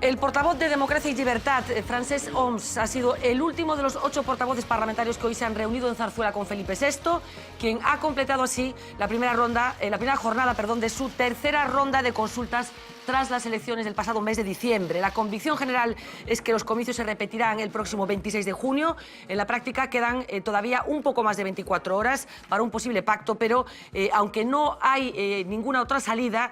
El portavoz de Democracia y Libertad, Francesc Homs, ha sido el último de los 8 portavoces parlamentarios que hoy se han reunido en Zarzuela con Felipe VI, quien ha completado así la primera jornada de su tercera ronda de consultas tras las elecciones del pasado mes de diciembre. La convicción general es que los comicios se repetirán el próximo 26 de junio. En la práctica quedan todavía un poco más de 24 horas para un posible pacto, pero aunque no hay ninguna otra salida,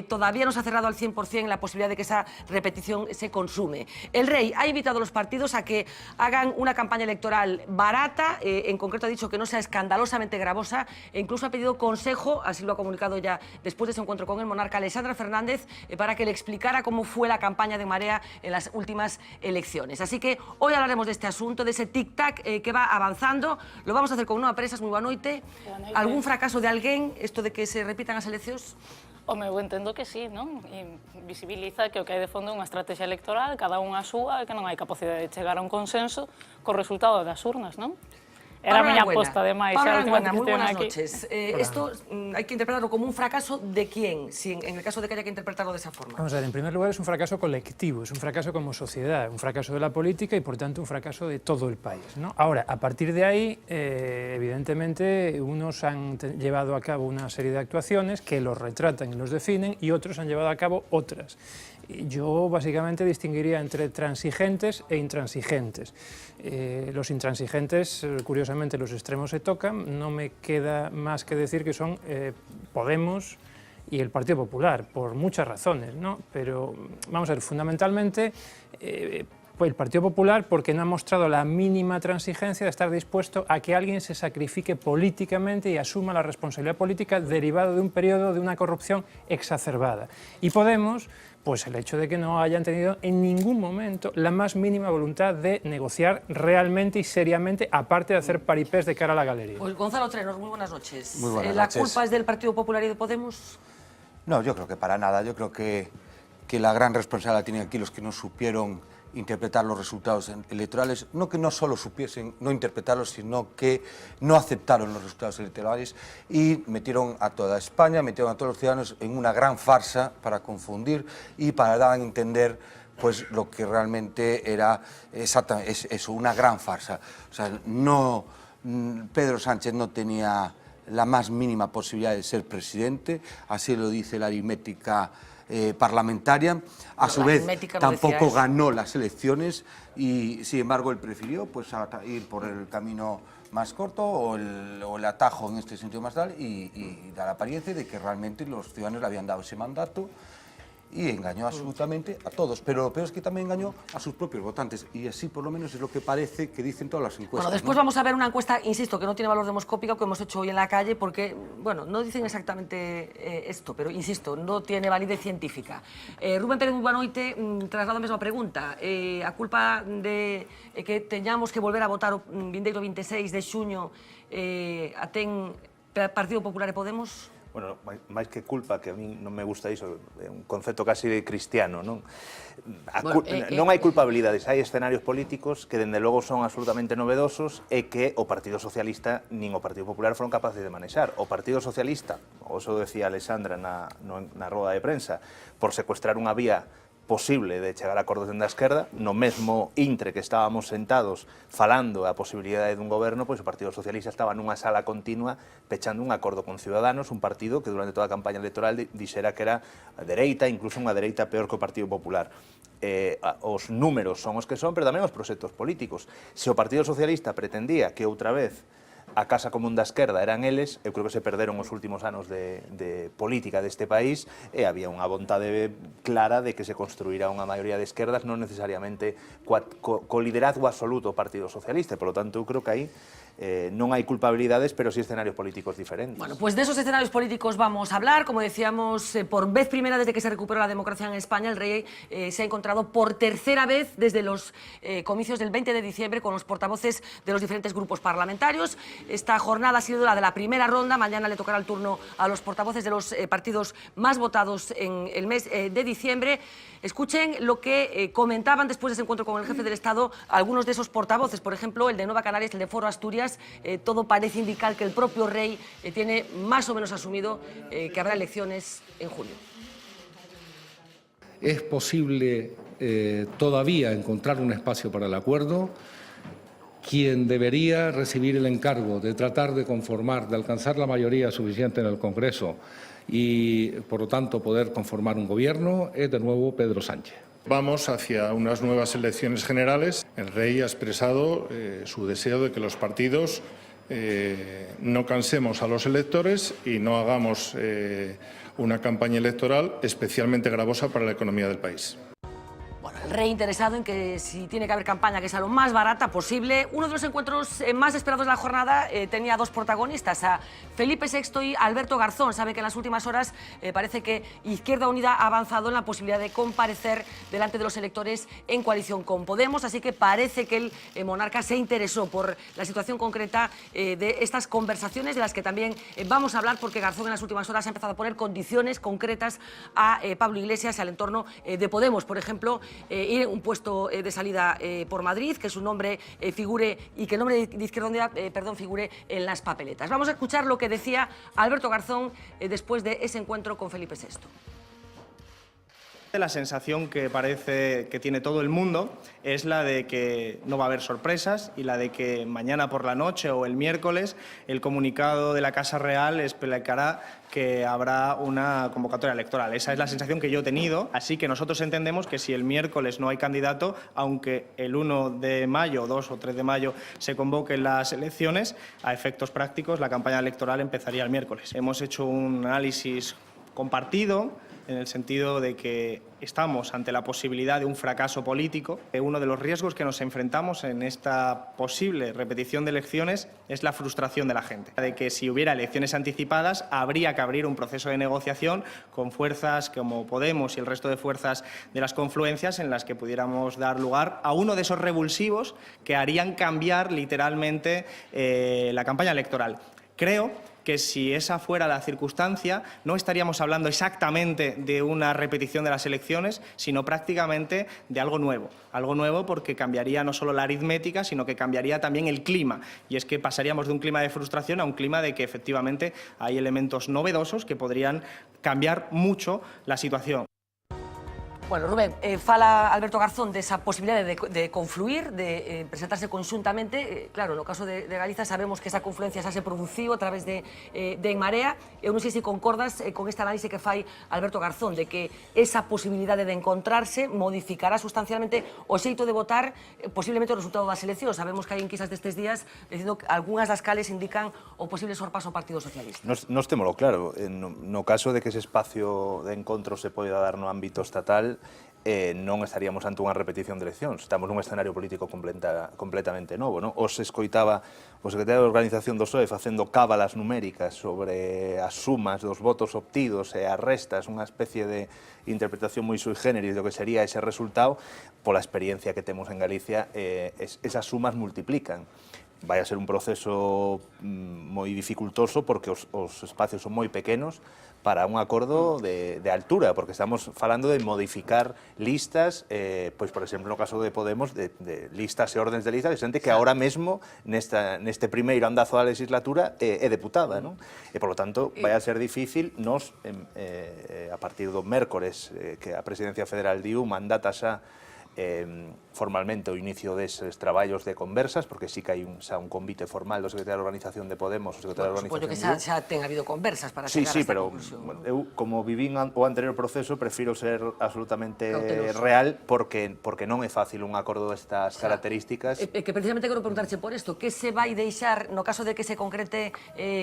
todavía no se ha cerrado al 100% la posibilidad de que esa repetición se consume. El rey ha invitado a los partidos a que hagan una campaña electoral barata, en concreto ha dicho que no sea escandalosamente gravosa, e incluso ha pedido consejo, así lo ha comunicado ya después de ese encuentro con el monarca, Alexandra Fernández, para que le explicara cómo fue la campaña de Marea en las últimas elecciones. Así que hoy hablaremos de este asunto, de ese tic-tac que va avanzando. Lo vamos a hacer con unha presas. Moi boa noite. Algún fracaso de alguén, isto de que se repitan as eleccións? Home, eu entendo que sí, non? E visibiliza que o que hai de fondo é unha estrategia electoral, cada unha a súa, e que non hai capacidade de chegar a un consenso co resultado das urnas, non? Era a miña aposta, ademais. Pablo Albuena, moi buenas noches. Esto hay que interpretarlo como un fracaso de quién, si en el caso de que haya que interpretarlo de esa forma. Vamos a ver, en primer lugar es un fracaso colectivo, es un fracaso como sociedad, un fracaso de la política y por tanto un fracaso de todo el país, ¿no? Ahora, a partir de ahí, evidentemente, unos han llevado a cabo una serie de actuaciones que los retratan y los definen y otros han llevado a cabo otras. Yo básicamente distinguiría entre transigentes e intransigentes. Los intransigentes, curiosamente, los extremos se tocan, no me queda más que decir que son Podemos y el Partido Popular, por muchas razones, ¿no? Pero, vamos a ver, fundamentalmente, el Partido Popular porque no ha mostrado la mínima transigencia de estar dispuesto a que alguien se sacrifique políticamente y asuma la responsabilidad política derivado de un periodo de una corrupción exacerbada. Y Podemos, pues el hecho de que no hayan tenido en ningún momento la más mínima voluntad de negociar realmente y seriamente, aparte de hacer paripés de cara a la galería. Pues Gonzalo Trenos, muy buenas noches. Muy buenas ¿La noches. culpa es del Partido Popular y de Podemos? No, yo creo que para nada. Yo creo que la gran responsabilidad la tienen aquí los que no supieron interpretar los resultados electorales, no que no solo supiesen no interpretarlos, sino que no aceptaron los resultados electorales y metieron a toda España, metieron a todos los ciudadanos en una gran farsa para confundir y para dar a entender pues lo que realmente era exactamente eso, una gran farsa. O sea, no, Pedro Sánchez no tenía la más mínima posibilidad de ser presidente, así lo dice la aritmética parlamentaria, a su vez tampoco ganó las elecciones y sin embargo él prefirió pues ir por el camino más corto o el atajo en este sentido más tal y da la apariencia de que realmente los ciudadanos le habían dado ese mandato y engañó absolutamente a todos, pero lo peor es que también engañó a sus propios votantes y así por lo menos es lo que parece que dicen todas las encuestas. Bueno, después vamos a ver una encuesta, insisto, que no tiene valor demoscópico, que hemos hecho hoy en la calle, porque, bueno, no dicen exactamente esto, pero insisto, no tiene validez científica. Rubén Pérez, moi boa noite, traslado a mesma pregunta. A culpa de que teñamos que volver a votar o vindeiro 26 de xuño a ten Partido Popular e Podemos? Bueno, máis que culpa, que a mí non me gusta iso, é un concepto casi de cristiano, non? Non hai culpabilidades, hai escenarios políticos que, dende logo, son absolutamente novedosos e que o Partido Socialista nin o Partido Popular foron capaces de manexar. O Partido Socialista, o eso decía Alexandra na roda de prensa, por secuestrar unha vía posible de chegar a acordos dende a esquerda, no mesmo intre que estábamos sentados falando a posibilidade dun goberno, pois o Partido Socialista estaba nunha sala continua pechando un acordo con Ciudadanos, un partido que durante toda a campaña electoral dixera que era a dereita, incluso unha dereita peor que o Partido Popular. Os números son os que son, pero tamén os proxectos políticos. Se o Partido Socialista pretendía que outra vez a casa común da esquerda eran eles, eu creo que se perderon os últimos anos de política deste país e había unha vontade clara de que se construirá unha maioría de esquerdas, non necesariamente co liderazgo absoluto do Partido Socialista, e, polo tanto, eu creo que aí non hai culpabilidades, pero sí escenarios políticos diferentes. Bueno, pues de esos escenarios políticos vamos a hablar. Como decíamos, por vez primera desde que se recuperó la democracia en España, el rey se ha encontrado por tercera vez desde los comicios del 20 de diciembre con los portavoces de los diferentes grupos parlamentarios. Esta jornada ha sido la de la primera ronda. Mañana le tocará el turno a los portavoces de los partidos más votados en el mes de diciembre. Escuchen lo que comentaban después de ese encuentro con el jefe del Estado algunos de esos portavoces. Por ejemplo, el de Nueva Canarias, el de Foro Asturias. Todo parece indicar que el propio rey tiene más o menos asumido que habrá elecciones en julio. Es posible todavía encontrar un espacio para el acuerdo. Quien debería recibir el encargo de tratar de conformar, de alcanzar la mayoría suficiente en el Congreso y, por lo tanto, poder conformar un gobierno, es de nuevo Pedro Sánchez. Vamos hacia unas nuevas elecciones generales. El rey ha expresado su deseo de que los partidos no cansemos a los electores y no hagamos una campaña electoral especialmente gravosa para la economía del país. Bueno, el rey interesado en que si tiene que haber campaña que sea lo más barata posible. Uno de los encuentros más esperados de la jornada tenía dos protagonistas, a Felipe VI y Alberto Garzón. Sabe que en las últimas horas parece que Izquierda Unida ha avanzado en la posibilidad de comparecer delante de los electores en coalición con Podemos, así que parece que el monarca se interesó por la situación concreta de estas conversaciones, de las que también vamos a hablar, porque Garzón en las últimas horas ha empezado a poner condiciones concretas a Pablo Iglesias y al entorno de Podemos. Por ejemplo, ir un puesto de salida por Madrid, que su nombre figure y que el nombre de Izquierda Unida figure en las papeletas. Vamos a escuchar lo que decía Alberto Garzón después de ese encuentro con Felipe VI. La sensación que parece que tiene todo el mundo es la de que no va a haber sorpresas y la de que mañana por la noche o el miércoles el comunicado de la Casa Real explicará que habrá una convocatoria electoral. Esa es la sensación que yo he tenido, así que nosotros entendemos que si el miércoles no hay candidato, aunque el 1 de mayo, 2 o 3 de mayo se convoquen las elecciones, a efectos prácticos la campaña electoral empezaría el miércoles. Hemos hecho un análisis compartido, en el sentido de que estamos ante la posibilidad de un fracaso político. Uno de los riesgos que nos enfrentamos en esta posible repetición de elecciones es la frustración de la gente, de que si hubiera elecciones anticipadas habría que abrir un proceso de negociación con fuerzas como Podemos y el resto de fuerzas de las confluencias en las que pudiéramos dar lugar a uno de esos revulsivos que harían cambiar literalmente la campaña electoral. Creo que si esa fuera la circunstancia, no estaríamos hablando exactamente de una repetición de las elecciones, sino prácticamente de algo nuevo. Algo nuevo porque cambiaría no solo la aritmética, sino que cambiaría también el clima. Y es que pasaríamos de un clima de frustración a un clima de que efectivamente hay elementos novedosos que podrían cambiar mucho la situación. Bueno, Rubén, fala Alberto Garzón desa posibilidade de confluir, de presentarse conxuntamente. Claro, no caso de Galiza sabemos que esa confluencia xa se produciu a través de En Marea. Eu non sei se concordas con esta análise que fai Alberto Garzón, de que esa posibilidade de encontrarse modificará sustancialmente o xeito de votar, posiblemente o resultado das eleccións. Sabemos que hai enquisas destes días dicindo que algunhas das cales indican o posible sorpaso ao Partido Socialista. Nos témolo claro, no caso de que ese espacio de encontro se poida dar no ámbito estatal, non estaríamos ante unha repetición de eleccións. Estamos nun escenario político completamente novo. Non? Os escoitaba o secretario de Organización do PSOE facendo cábalas numéricas sobre as sumas dos votos obtidos e as restas, unha especie de interpretación moi sui generis do que sería ese resultado. Pola experiencia que temos en Galicia, esas sumas multiplican. Vai a ser un proceso moi dificultoso porque os espacios son moi pequenos para un acordo de altura, porque estamos falando de modificar listas, pois, por exemplo, no caso de Podemos, de listas e órdenes de lista, de xente que ahora mesmo, neste primeiro andazo da legislatura, é deputada, non? E, polo tanto, vai a ser difícil nos, a partir do mércores, que a Presidencia Federal diu, mandata xa formalmente o inicio deses traballos de conversas, porque sí que hai un convite formal do secretario de Organización de Podemos, o secretario de Organización... Supoño que xa ten habido conversas para chegar a esta conclusión. Bueno, eu, como vivín o anterior proceso, prefiro ser absolutamente real, porque non é fácil un acordo destas características. Que precisamente quero preguntarche por isto, que se vai deixar no caso de que se concrete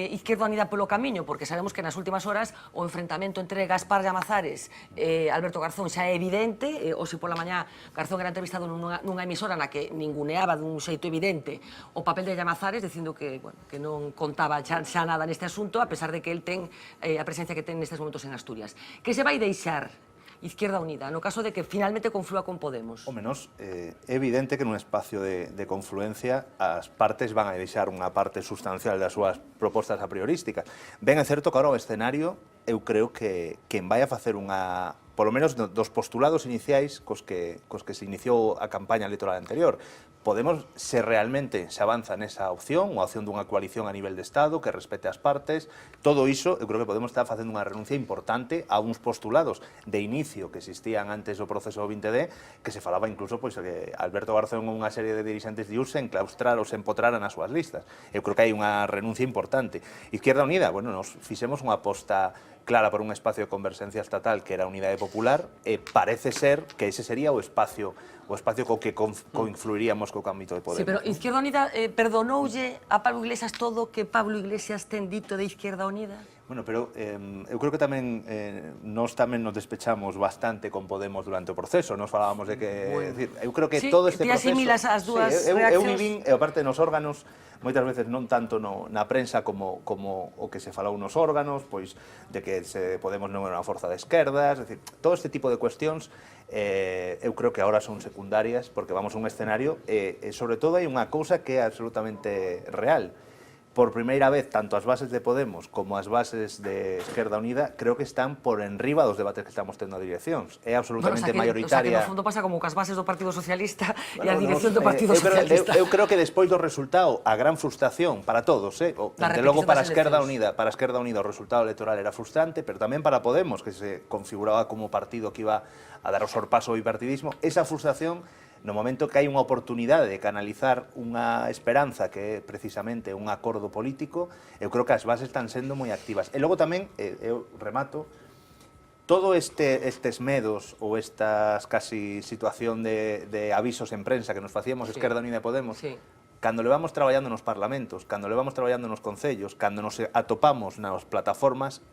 Izquierda Unida polo camiño, porque sabemos que nas últimas horas o enfrentamento entre Gaspar Llamazares e Alberto Garzón xa é evidente. Hoxe pola mañá Garzón era entrevistado nunha emisora na que ninguneaba dun xeito evidente o papel de Llamazares, dicindo que, bueno, que non contaba xa nada neste asunto, a pesar de que el ten a presencia que ten nestes momentos en Asturias. Que se vai deixar Izquierda Unida no caso de que finalmente conflúa con Podemos? O menos é evidente que nun espacio de confluencia as partes van a deixar unha parte sustancial das súas propostas a priorísticas. Ben é certo que agora o escenario, eu creo que quen vai a facer unha polo menos dos postulados iniciais cos que se iniciou a campaña electoral anterior. Podemos, se realmente se avanza nesa opción, a opción dunha coalición a nivel de Estado que respete as partes, todo iso, eu creo que podemos estar facendo unha renuncia importante a uns postulados de inicio que existían antes do proceso do 20D, que se falaba incluso pois, que Alberto Garzón e unha serie de dirixentes de IUS se enclaustraran ou se empotraran nas súas listas. Eu creo que hai unha renuncia importante. Izquierda Unida, bueno, nos fixemos unha aposta clara por un espacio de conversencia estatal que era a Unidade Popular, e parece ser que ese sería o espacio co que confluiríamos co ámbito de Podemos. Sí, pero Izquierda Unida perdonoulle a Pablo Iglesias todo o que Pablo Iglesias ten dito de Izquierda Unida? Bueno, pero eu creo que tamén nos despechamos bastante con Podemos durante o proceso. Nos falábamos de que... Bueno. Decir, eu creo que Sí, todo este ti proceso... asimilas as dúas eu reaccións? vivín, e aparte nos órganos, moitas veces non tanto na prensa como o que se falou nos órganos, pois de que Podemos non era unha forza de esquerdas, decir, todo este tipo de cuestións eu creo que agora son secundarias porque vamos a un escenario e sobre todo hai unha cousa que é absolutamente real. Por primeira vez, tanto as bases de Podemos como as bases de Esquerda Unida creo que están por enriba dos debates que estamos tendo a direccións. É absolutamente O sea, maioritaria. que no fondo pasa como cas bases do Partido Socialista e a dirección do Partido Socialista. Eu creo que despois do resultado, a gran frustración para todos, desde logo para a Esquerda Unida, o resultado electoral era frustrante, pero tamén para Podemos, que se configuraba como partido que iba a dar o sorpaso ao bipartidismo, esa frustración no momento que hai unha oportunidade de canalizar unha esperanza que é precisamente un acordo político, eu creo que as bases están sendo moi activas. E logo tamén, eu remato, todo estes medos ou estas casi situación de avisos en prensa que nos facíamos Esquerda Unida e Podemos, cando levamos traballando nos parlamentos, cando levamos traballando nos concellos, cando nos atopamos nas plataformas,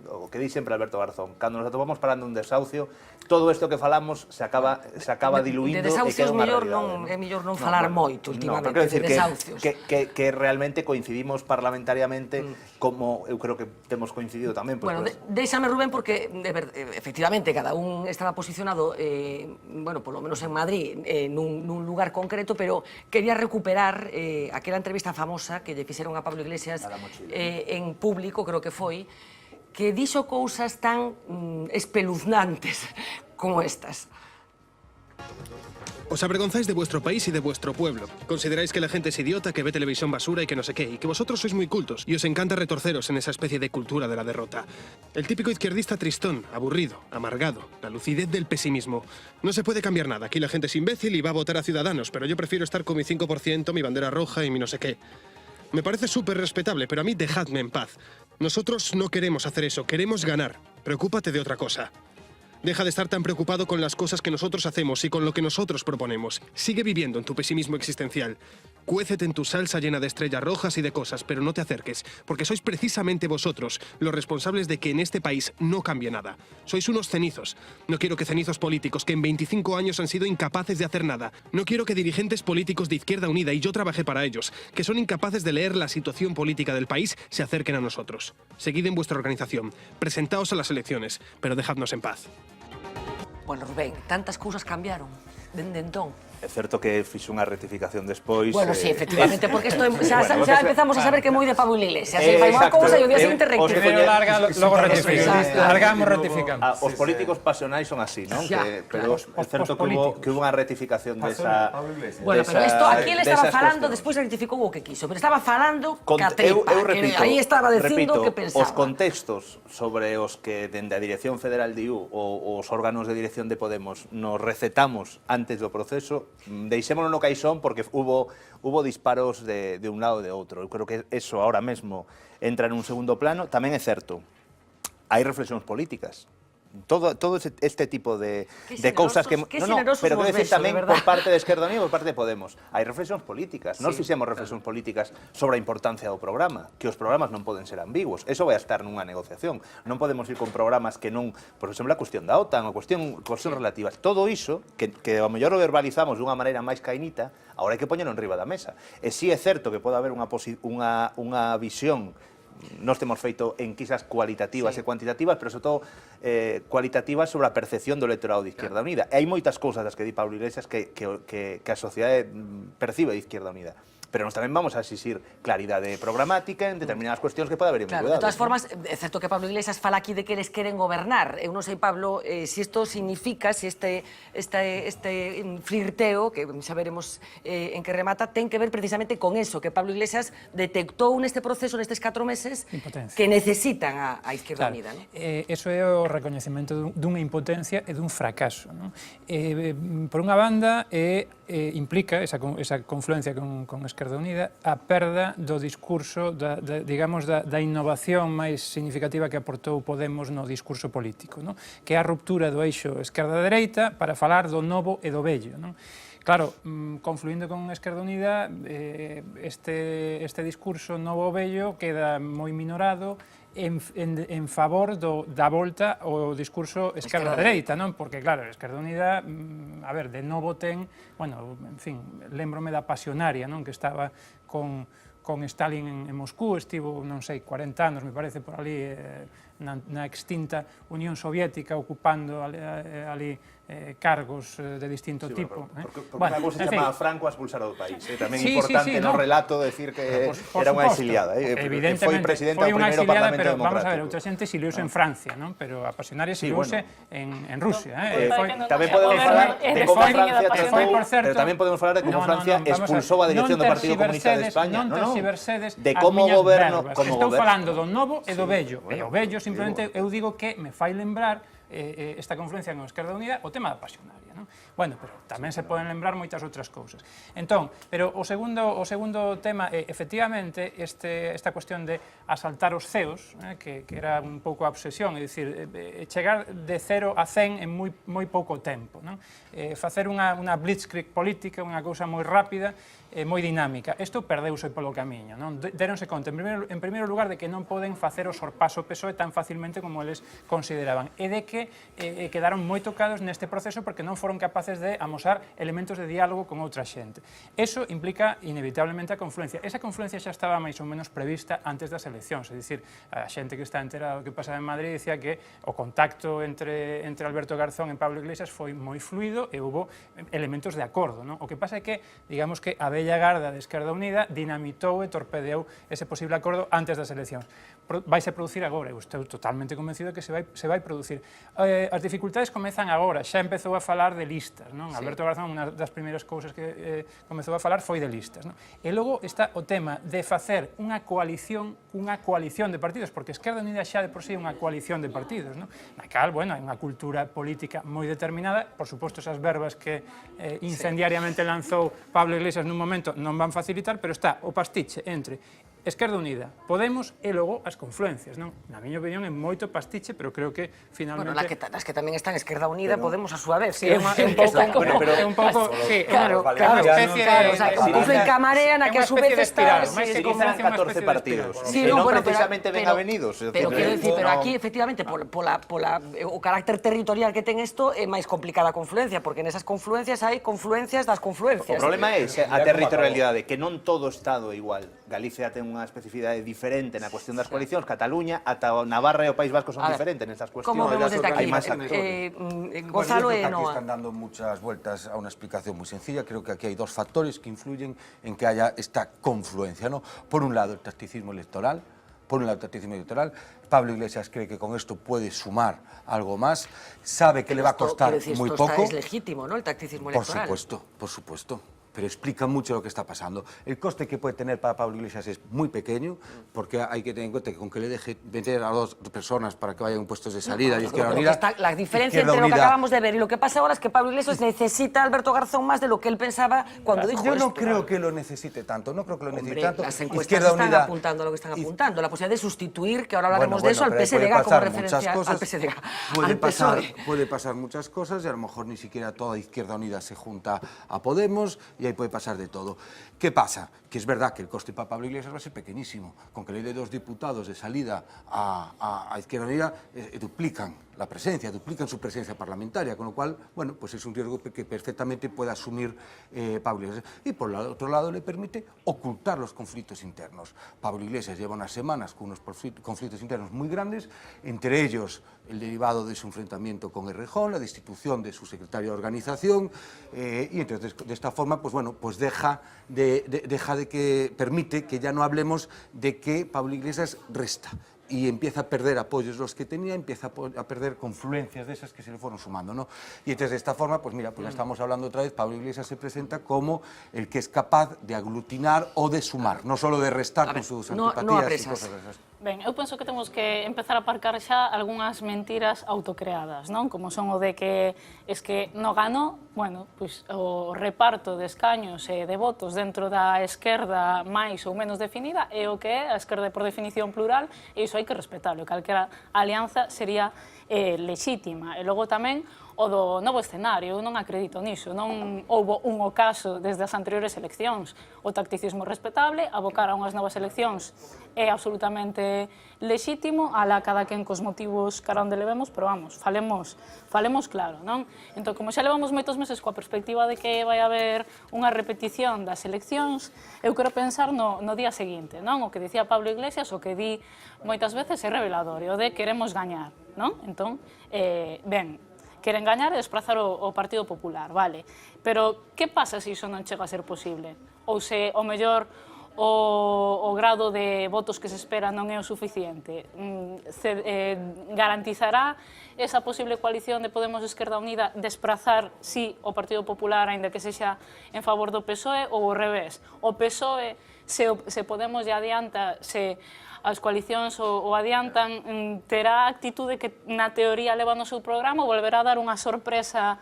o que di sempre Alberto Garzón, cando nos atopamos parando un desahucio, todo isto que falamos se acaba diluindo de desahucios é mellor non falar moito últimamente, de desahucios. Que realmente coincidimos parlamentariamente como eu creo que temos coincidido tamén. Bueno, déixame, Rubén, porque efectivamente cada un estaba posicionado, bueno, polo menos en Madrid, nun lugar concreto, pero quería recuperar aquela entrevista famosa que lle fixeron a Pablo Iglesias en público, creo que foi, que dixo cousas tan espeluznantes como estas. Os avergonzáis de vuestro país y de vuestro pueblo. Consideráis que la gente es idiota, que ve televisión basura y que no sé qué, y que vosotros sois muy cultos, y os encanta retorceros en esa especie de cultura de la derrota. El típico izquierdista tristón, aburrido, amargado, la lucidez del pesimismo. No se puede cambiar nada. Aquí la gente es imbécil y va a votar a Ciudadanos, pero yo prefiero estar con mi 5%, mi bandera roja y mi no sé qué. Me parece súper respetable, pero a mí dejadme en paz. Nosotros no queremos hacer eso, queremos ganar. Preocúpate de otra cosa. Deja de estar tan preocupado con las cosas que nosotros hacemos y con lo que nosotros proponemos. Sigue viviendo en tu pesimismo existencial. Cuécete en tu salsa llena de estrellas rojas y de cosas, pero no te acerques, porque sois precisamente vosotros los responsables de que en este país no cambie nada. Sois unos cenizos. No quiero que cenizos políticos que en 25 años han sido incapaces de hacer nada. No quiero que dirigentes políticos de Izquierda Unida, y yo trabajé para ellos, que son incapaces de leer la situación política del país, se acerquen a nosotros. Seguid en vuestra organización. Presentaos a las elecciones, pero dejadnos en paz. Bueno, Rubén, tantas cousas cambiaron dende entón. É certo que fixo unha rectificación despois. Bueno, sí, efectivamente, porque isto xa empezamos a saber que é moi de Pablo Iglesias. Fai unha cousa e o día seguinte rectifica. Primero larga, logo rectifica. Largamos rectificando. Os políticos pasionais son así, non? Pero é certo que hubo unha rectificación desa... Bueno, pero isto aquí ele estaba falando, despois rectificou o que quiso, pero estaba falando ca trepa, que aí estaba dicindo o que pensaba. Os contextos sobre os que dende a Dirección Federal de IU ou os órganos de dirección de Podemos nos recetamos antes do proceso, deixémolo no caixón porque hubo disparos de un lado e de outro. Eu creo que eso ahora mesmo entra nun segundo plano. Tamén é certo, hai reflexións políticas. Todo este tipo de cousas que... pero que decir tamén por parte de Esquerda Unida e por parte de Podemos. Hai reflexións políticas. Nós fixemos reflexións políticas sobre a importancia do programa, que os programas non poden ser ambiguos. Eso vai a estar nunha negociación. Non podemos ir con programas que non... Por exemplo, a cuestión da OTAN, a cuestión relativas. Todo iso, que ao mellor o verbalizamos dunha maneira máis cainita, agora hai que poñelo en riba da mesa. E si é certo que pode haber unha visión. Nós temos feito enquisas cualitativas e cuantitativas, pero sobre todo cualitativas sobre a percepción do electorado de Izquierda Unida. E hai moitas cousas das que di Pablo Iglesias que a sociedade percibe de Izquierda Unida. pero nos tamén vamos a exixir claridade programática en determinadas cuestións que pode haber Claro, ambigüidades. de todas formas, é certo que Pablo Iglesias fala aquí de que eles queren gobernar. Eu non sei, Pablo, si isto significa, si este flirteo, que xa veremos en que remata, ten que ver precisamente con eso, que Pablo Iglesias detectou neste proceso, nestes 4 meses, Impotencia. que necesitan a Izquierda Claro, Unida. ¿No? Eso é o recoñecemento dunha impotencia e dun fracaso. Non? Por unha banda, implica esa confluencia con Esquerda Unida a perda do discurso, digamos, da innovación máis significativa que aportou Podemos no discurso político, non? Que é a ruptura do eixo esquerda-dereita para falar do novo e do vello. Non? Claro, confluindo con Esquerda Unida, este discurso novo vello queda moi minorado en favor da volta ao discurso esquerda-dereita, non? Porque, claro, Esquerda Unida, a ver, de novo ten, bueno, en fin, lembrome da Pasionaria, non? Que estaba con Stalin en Moscú, estivo, non sei, 40 anos, me parece, por ali, na extinta Unión Soviética, ocupando ali cargos de distinto tipo. Porque algo se chama Franco a expulsar do país. Tamén é importante no relato decir que era unha exiliada. Foi presidente do primeiro Parlamento democrático. Vamos a ver, outra xente exiliouse en Francia, pero a Pasionaria exiliouse en Rusia. Tamén podemos falar de como Francia pero tamén podemos falar de como Francia expulsou a dirección do Partido Comunista de España. De como goberno. Estou falando do novo e do vello. E o vello, simplemente, eu digo que me fai lembrar esta confluencia con Esquerda Unida o tema da Pasionaria, non? Bueno, pero tamén se poden lembrar moitas outras cousas. Entón, pero o segundo tema é, efectivamente, esta cuestión de asaltar os ceos, que era un pouco a obsesión, é dicir, chegar de 0 a 100 en moi pouco tempo, non? Facer unha blitzkrieg política, unha cousa moi rápida, moi dinámica. Isto perdeuse polo camiño, non? Deronse conta, en primeiro lugar, de que non poden facer o sorpaso PSOE tan facilmente como eles consideraban, e de que quedaron moi tocados neste proceso porque non foron capaces de amosar elementos de diálogo con outra xente. Eso implica, inevitablemente, a confluencia. Esa confluencia xa estaba máis ou menos prevista antes das eleccións, é dicir, a xente que está enterada do que pasaba en Madrid dicía que o contacto entre Alberto Garzón e Pablo Iglesias foi moi fluido e hubo elementos de acordo, non? O que pasa é que, digamos que a vella garda de Esquerda Unida dinamitou e torpedeou ese posible acordo antes das eleccións. Vaise producir agora, eu estou totalmente convencido de que se vai producir. As dificultades comezan agora, xa empezou a falar de listas, non? Alberto Garzón, unha das primeiras cousas que comezou a falar foi de listas, non? E logo está o tema de facer unha coalición de partidos, porque Esquerda Unida xa de por sí é unha coalición de partidos, non? Na cal, bueno, hai unha cultura política moi determinada, por suposto, esas verbas que incendiariamente lanzou Pablo Iglesias nun momento non van facilitar, pero está o pastiche entre Esquerda Unida, Podemos e logo as confluencias, non? Na miña opinión é moito pastiche, pero creo que finalmente... Bueno, las que tamén están Esquerda Unida, Podemos a súa vez. Sí, é un pouco... Claro, incluso en Camarea, na que a su vez está... Se dicen 14 partidos, que non precisamente ven avenidos. Pero quero dicir, pero aquí, efectivamente, o carácter territorial que ten isto, é máis complicada a confluencia, porque nesas confluencias hai confluencias das confluencias. O problema é a territorialidade, que non todo Estado é igual. Galicia ten unha especificidade diferente na cuestión das coalicións, Cataluña, ata Navarra e o País Vasco son diferentes nestas cuestións. Como vemos desde aquí? Gonzalo e Aquí Noa. están dando muchas vueltas a una explicación muy sencilla. Creo que aquí hay dos factores que influyen en que haya esta confluencia, ¿no? Por un lado, el tacticismo electoral. Pablo Iglesias cree que con esto puede sumar algo más. Sabe que le va a costar muy poco. Es legítimo, ¿no? El tacticismo electoral. Por supuesto. Pero explica mucho lo que está pasando. El coste que puede tener para Pablo Iglesias es muy pequeño, porque hay que tener en cuenta que con que le deje meter a 2 personas para que vayan en puestos de salida de Izquierda Unida... La diferencia entre lo que acabamos de ver y lo que pasa ahora es que Pablo Iglesias necesita a Alberto Garzón más de lo que él pensaba cuando dijo esto. Yo no creo que lo necesite tanto, no creo que lo necesite tanto. Las encuestas están apuntando a lo que están apuntando, la posibilidad de sustituir, que ahora hablaremos de eso, al PSDG como referencia al PSDG. Puede pasar muchas cosas y a lo mejor ni siquiera toda Izquierda Unida se junta a Podemos y ahí puede pasar de todo. ¿Qué pasa? Que es verdad que el coste para Pablo Iglesias va a ser pequeñísimo. Con que le dé 2 diputados de salida a Izquierda Unida, duplican la presencia, duplican su presencia parlamentaria, con lo cual, bueno, pues es un riesgo que perfectamente puede asumir Pablo Iglesias. Y por el otro lado le permite ocultar los conflictos internos. Pablo Iglesias lleva unas semanas con unos conflictos internos muy grandes, entre ellos el derivado de su enfrentamiento con Errejón, la destitución de su secretario de organización, y entonces de esta forma, pues bueno, pues permite que ya no hablemos de que Pablo Iglesias resta, y empieza a perder apoyos los que tenía, empieza a perder confluencias de esas que se le fueron sumando, ¿no? Y entonces de esta forma, pues mira, pues ya estamos hablando otra vez, Pablo Iglesias se presenta como el que es capaz de aglutinar o de sumar, no solo de restar con sus antipatías y cosas esas. Ben, eu penso que temos que empezar a aparcar xa algunhas mentiras autocreadas, non? Como son o de que es que no ganó, bueno, pois o reparto de escaños e de votos dentro da esquerda máis ou menos definida é o que é a esquerda por definición plural, e iso hai que respetarlo, calquera alianza sería lexítima. E logo tamén o do novo escenario, eu non acredito niso, non houbo un ocaso desde as anteriores eleccións. O tacticismo respetable, abocar a unhas novas eleccións é absolutamente lexítimo, alá cada quen cos motivos cara onde levemos, pero vamos, falemos claro, non? Entón, como xa levamos moitos meses coa perspectiva de que vai haber unha repetición das eleccións, eu quero pensar no día seguinte, non? O que dicía Pablo Iglesias, o que di moitas veces é revelador, o de queremos gañar, non? Entón, ben, queren gañar e desprazar o Partido Popular, vale. Pero que pasa se iso non chega a ser posible? Ou se, o mellor, o grado de votos que se espera non é o suficiente? Garantizará esa posible coalición de Podemos e Esquerda Unida desprazar, sí, o Partido Popular, aínda que sexa en favor do PSOE, ou ao revés? O PSOE, se Podemos lle adianta, se as coalicións o adiantan, terá a actitude que na teoría leva no seu programa ou volverá a dar unha sorpresa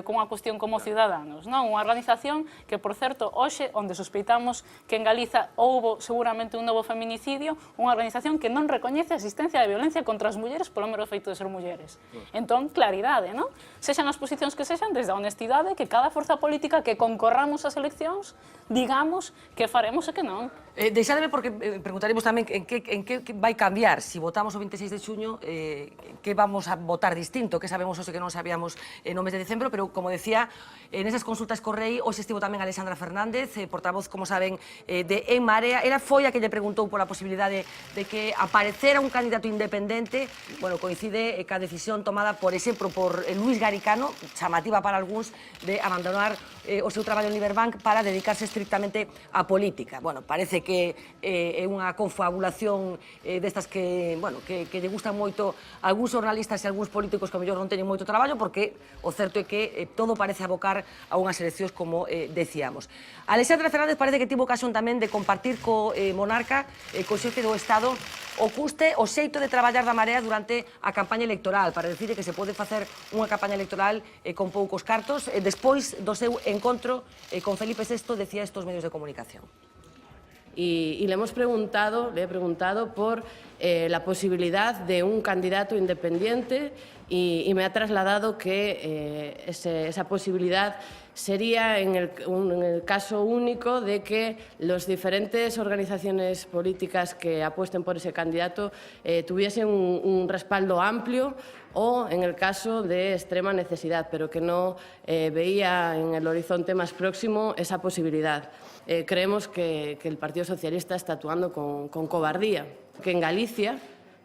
con unha cuestión como Ciudadanos, non? Unha organización que, por certo, hoxe, onde sospeitamos que en Galiza houbo seguramente un novo feminicidio, unha organización que non recoñece a existencia de violencia contra as mulleres polo mero feito de ser mulleres. Entón, claridade, non? Sexan as posicións que sexan, desde a honestidade, que cada forza política que concorramos ás eleccións digamos que faremos e que non. Deixademe, porque preguntaremos tamén en que vai cambiar si votamos o 26 de xuño, que vamos a votar distinto, que sabemos hoxe que non sabíamos no mes de decembro, pero como decía, en esas consultas Correi, hoxe estivo tamén Alexandra Fernández, portavoz, como saben, de En Marea. Ela foi a que lle preguntou pola posibilidade de que aparecera un candidato independente. Bueno, coincide ca decisión tomada, por exemplo, por Luis Garicano, chamativa para algúns, de abandonar o seu traballo en Liberbank para dedicarse estrictamente á política. Bueno, parece que é unha confabulación destas que, bueno, que lle gustan moito a algúns jornalistas e a algúns políticos que ao mellor non teñen moito traballo, porque o certo é que todo parece abocar a unhas eleccións, como decíamos. Alexandra Fernández parece que tivo ocasión tamén de compartir co monarca, co xefe do Estado, o custe, o xeito de traballar da Marea durante a campaña electoral, para decir que se pode facer unha campaña electoral con poucos cartos. Despois do seu encontro con Felipe VI, decía estos medios de comunicación. Y le he preguntado por la posibilidad de un candidato independiente y me ha trasladado que esa posibilidad sería en el caso único de que las diferentes organizaciones políticas que apuesten por ese candidato tuviesen un respaldo amplio, o en el caso de extrema necesidad, pero que no veía en el horizonte más próximo esa posibilidad. Creemos que el Partido Socialista está actuando con cobardía, que en Galicia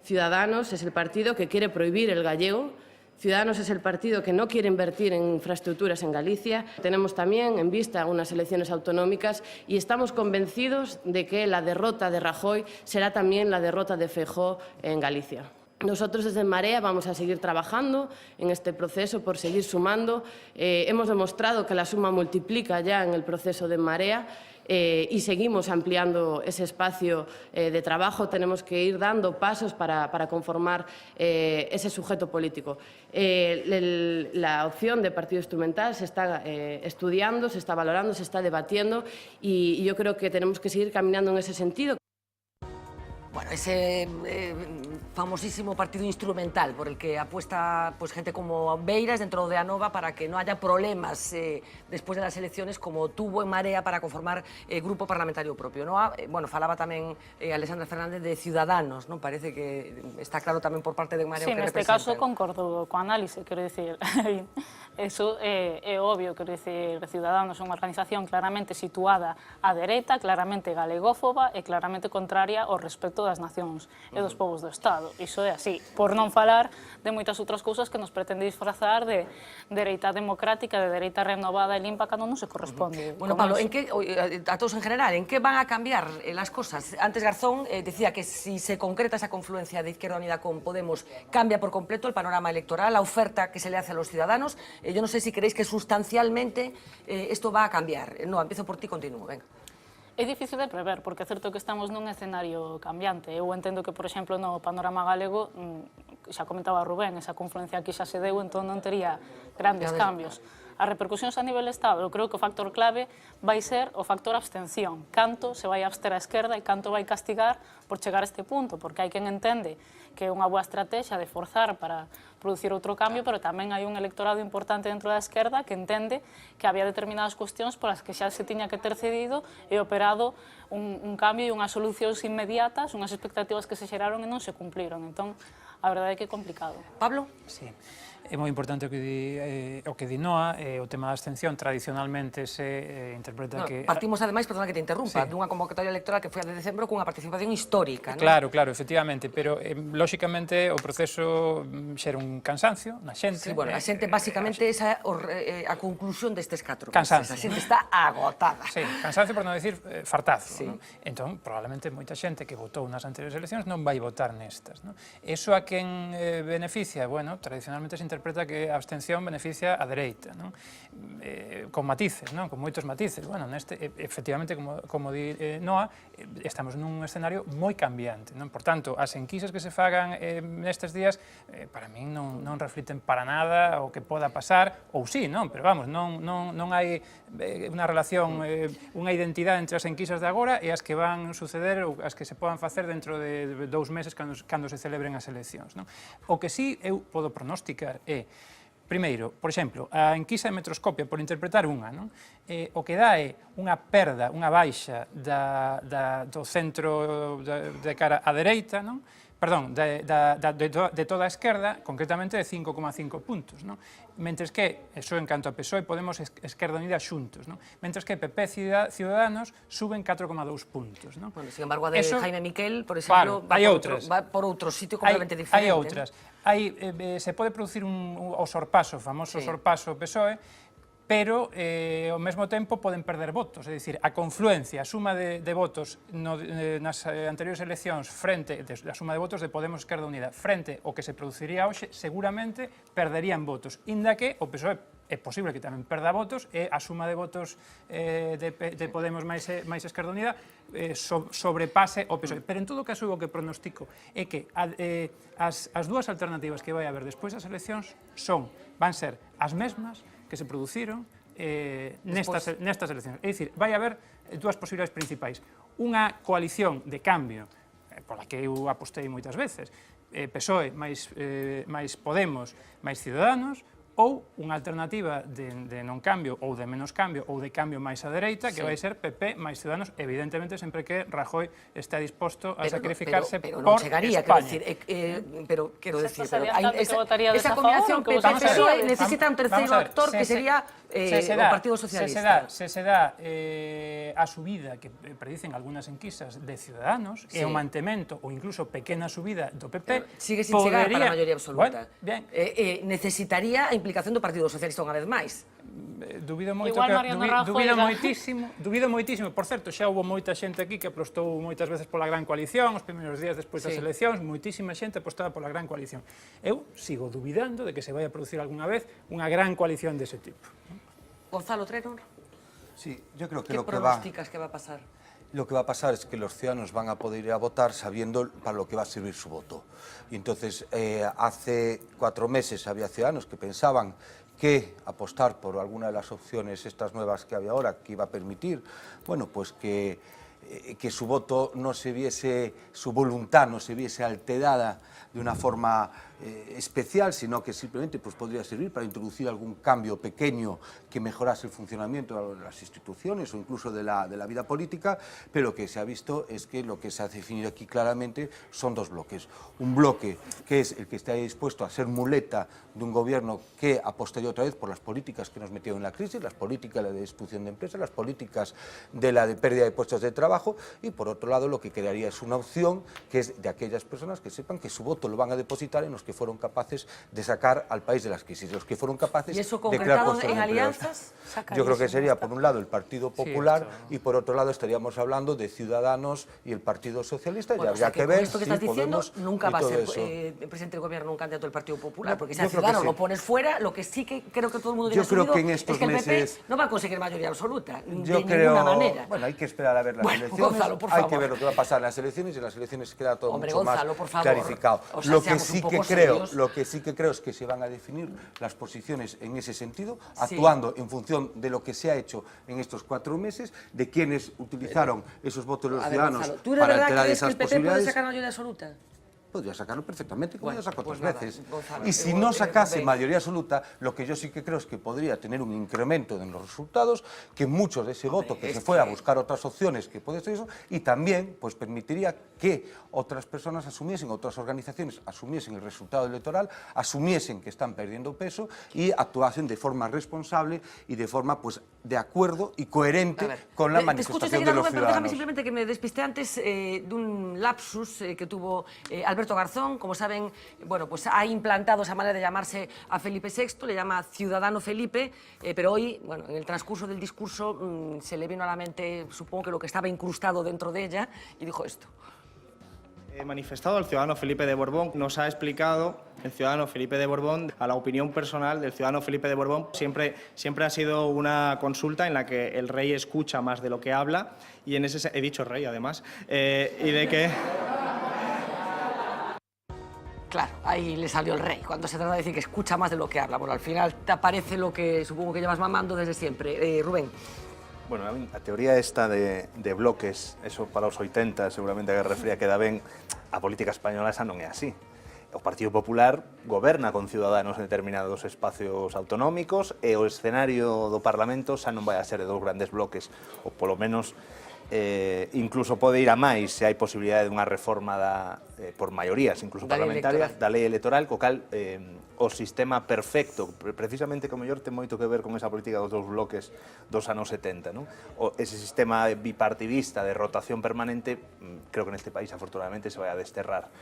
Ciudadanos es el partido que quiere prohibir el gallego, Ciudadanos es el partido que no quiere invertir en infraestructuras en Galicia. Tenemos también en vista unas elecciones autonómicas y estamos convencidos de que la derrota de Rajoy será también la derrota de Feijóo en Galicia. Nosotros desde Marea vamos a seguir trabajando en este proceso por seguir sumando. Hemos demostrado que la suma multiplica ya en el proceso de Marea y seguimos ampliando ese espacio de trabajo. Tenemos que ir dando pasos para conformar ese sujeto político. La opción de partido instrumental se está estudiando, se está valorando, se está debatiendo y yo creo que tenemos que seguir caminando en ese sentido. Bueno, ese famosísimo partido instrumental por el que apuesta pues, gente como Beiras dentro de Anova para que no haya problemas después de las elecciones como tuvo en Marea para conformar grupo parlamentario propio. ¿No? Bueno, falaba tamén Alexandra Fernández de Ciudadanos, ¿no? Parece que está claro tamén por parte de Marea sí, o que neste representa. caso concordo co análise, quero dicir, eso é obvio, quero dicir, Ciudadanos é unha organización claramente situada á dereita, claramente galegófoba e claramente contraria ao respecto das nacións e dos povos do Estado. Iso é así, por non falar de moitas outras cousas que nos pretende disfrazar de dereita democrática, de dereita renovada e limpa cando non se corresponde. Bueno, Pablo, ¿en qué, a todos en general, ¿en qué van a cambiar las cosas? Antes Garzón decía que si se concreta esa confluencia de Izquierda Unida con Podemos, cambia por completo el panorama electoral, la oferta que se le hace a los ciudadanos. Yo no sé si creéis que sustancialmente esto va a cambiar. No, empiezo por ti, continúo, venga. É difícil de prever, porque é certo que estamos nun escenario cambiante. Eu entendo que, por exemplo, no panorama galego, xa comentaba Rubén, esa confluencia aquí xa se deu, entón non tería grandes cambios. As repercusións a nivel Estado, eu creo que o factor clave vai ser o factor abstención. Canto se vai abster a esquerda e canto vai castigar por chegar a este punto, porque hai quen entende que é unha boa estrategia de forzar para producir outro cambio, pero tamén hai un electorado importante dentro da esquerda que entende que había determinadas cuestións polas que xa se tiña que ter cedido e operado un cambio e unhas solucións inmediatas, unhas expectativas que se xeraron e non se cumpliron. Entón, a verdade é que é complicado. Pablo? Sí. É moi importante o que di Noa, o tema da abstención tradicionalmente se interpreta que... Partimos ademais, perdona que te interrumpa, dunha convocatoria electoral que foi a de decembro cunha participación histórica, non? Claro, claro, efectivamente, pero lóxicamente o proceso xera un cansancio na xente. Sí, bueno, a xente basicamente esa a conclusión destes 4 meses. Cansancio. A xente está agotada. Sí, cansancio por non decir fartazo. Sí. ¿No? Entón, probablemente moita xente que votou nas anteriores eleccións non vai votar nestas. ¿No? Eso a quen beneficia? Bueno, tradicionalmente se interpreta que a abstención beneficia a dereita, non? Con matices, non? Con moitos matices. Bueno, efectivamente, como di Noa, estamos nun escenario moi cambiante, non? Por tanto, as enquisas que se fagan nestes días, para min non refliten para nada o que poda pasar, ou sí, non? Pero vamos, non hai unha relación, unha identidade entre as enquisas de agora e as que van suceder ou as que se podan facer dentro de 2 meses cando se celebren as eleccións, non? O que sí eu podo pronosticar é, primeiro, por exemplo, a enquisa de Metroscopia, por interpretar unha, non? O que dá é unha perda, unha baixa do centro de cara á dereita, non? Perdón, de toda a esquerda, concretamente de 5,5 puntos, non? Mentres que, eso en canto a PSOE, Podemos, Esquerda Unida xuntos, non? Mentres que PP e Ciudadanos suben 4,2 puntos, non? Bueno, sin embargo, a de Jaime Miquel, por Claro, exemplo, va por outro sitio completamente diferente. Hai outras. Se pode producir o sorpaso, o famoso sorpaso PSOE, pero ao mesmo tempo poden perder votos, é dicir, a confluencia, a suma de votos nas anteriores eleccións frente, a suma de votos de Podemos Esquerda Unida frente ao que se produciría hoxe, seguramente perderían votos, inda que o PSOE é posible que tamén perda votos e a suma de votos de Podemos máis Esquerda Unida sobrepase o PSOE. Pero en todo caso o que pronostico é que as dúas alternativas que vai haber despois das eleccións van ser as mesmas que se produciron nestas eleccións. É dicir, vai haber dúas posibilidades principais. Unha coalición de cambio, pola que eu apostei moitas veces, PSOE máis Podemos máis Ciudadanos, ou unha alternativa de non cambio ou de menos cambio ou de cambio máis á dereita, que vai ser PP máis Ciudadanos, evidentemente sempre que Rajoy está disposto a sacrificarse por España. Pero non chegaría, esa combinación PP-PSOE necesita un terceiro actor que sería o Partido Socialista. Se dá a subida que predicen algunhas enquisas de Ciudadanos e o mantemento ou incluso pequena subida do PP, sigue sin chegar para a maioría absoluta. Necesitaría a implicación do Partido Socialista unha vez máis. Dubido moitísimo. Por certo, xa houve moita xente aquí que apostou moitas veces pola gran coalición, os primeiros días despois das eleccións, moitísima xente apostaba pola gran coalición. Eu sigo dubidando de que se vai a producir algunha vez unha gran coalición dese tipo. Gonzalo Trenor. Sí, yo creo que ¿Qué pronosticas que va a pasar? Lo que va a pasar es que los ciudadanos van a poder ir a votar sabiendo para lo que va a servir su voto. Y entonces, hace 4 meses había ciudadanos que pensaban que apostar por alguna de las opciones estas nuevas que había ahora, que iba a permitir, bueno, pues que que su voto no se viese, su voluntad no se viese alterada de una forma especial, sino que simplemente pues, podría servir para introducir algún cambio pequeño que mejorase el funcionamiento de las instituciones o incluso de la vida política, pero lo que se ha visto es que lo que se ha definido aquí claramente son dos bloques. Un bloque que es el que está dispuesto a ser muleta de un gobierno que apostaría otra vez por las políticas que nos metieron en la crisis, las políticas de destrucción de empresas, las políticas de la pérdida de puestos de trabajo, y por otro lado lo que quedaría es una opción que es de aquellas personas que sepan que su voto lo van a depositar en los que fueron capaces de sacar al país de las crisis, los que fueron capaces ¿Y eso de crear concretado puestos en de empleo. alianzas? Yo creo que sería, por un lado, el Partido Popular y, por otro lado, estaríamos hablando de Ciudadanos y el Partido Socialista. Bueno, Y habría que ver con esto que estás diciendo, Podemos nunca y va a todo ser eso. presidente del gobierno un candidato del Partido Popular, porque si Yo a creo que Ciudadanos sí. lo pones fuera, lo que sí que creo que todo el mundo Yo tiene creo asumido que en estos es que el meses- PP no va a conseguir mayoría absoluta, Yo de creo, ninguna manera. bueno, hay que esperar a ver las Bueno, elecciones, Gonzalo, por hay favor. que ver lo que va a pasar en las elecciones, y en las elecciones queda todo Hombre, mucho Gonzalo, más por favor. clarificado. O sea, lo que seamos sí un que poco creo, serios. lo que sí que creo es que se van a definir las posiciones en ese sentido, Sí. actuando en función de lo que se ha hecho en estos 4 meses, de quienes utilizaron esos votos de los A ver, ciudadanos Gonzalo, ¿tú de para verdad alterar crees que esas el PP puede posibilidades. sacar mayoría absoluta? Podría sacarlo perfectamente, como Bueno, ya sacó pues otras nada, veces. Gonzalo, Y si no sacase Rubén. mayoría absoluta, lo que yo sí que creo es que podría tener un incremento en los resultados, que muchos de ese voto que se fuera a buscar otras opciones que puede ser eso, y también pues permitiría que otras personas asumiesen, otras organizaciones asumiesen el resultado electoral, asumiesen que están perdiendo peso y actuasen de forma responsable y de forma pues de acuerdo y coherente con la Te escucho manifestación enseguida, de los Rubén, pero déjame ciudadanos. simplemente que me despiste antes de un lapsus que tuvo Alberto Garzón. Como saben, bueno, pues ha implantado esa manera de llamarse a Felipe VI, le llama Ciudadano Felipe, pero hoy, bueno, en el transcurso del discurso se le vino a la mente, supongo que lo que estaba incrustado dentro de ella, y dijo esto. Manifestado el ciudadano Felipe de Borbón, nos ha explicado el ciudadano Felipe de Borbón, a la opinión personal del ciudadano Felipe de Borbón, siempre ha sido una consulta en la que el rey escucha más de lo que habla, y en ese he dicho rey además, y de que... Claro, ahí le salió el rey, cuando se trata de decir que escucha más de lo que habla. Bueno, al final te aparece lo que supongo que llevas mamando desde siempre. Rubén. Bueno, a mí, a teoría esta de bloques, eso para os 80 seguramente a Guerra Fría queda ben, a política española esa non é así. O Partido Popular goberna con ciudadanos en determinados espacios autonómicos e o escenario do Parlamento xa non vai a ser de dous grandes bloques, ou polo menos incluso pode ir a máis se hai posibilidade de unha reforma por maiorías, incluso parlamentarias, da lei electoral, co cal o sistema perfecto, precisamente que o mellor ten moito que ver con esa política dos dous bloques dos anos 70, non? Ese sistema bipartidista de rotación permanente, creo que neste país afortunadamente se vai a desterrar.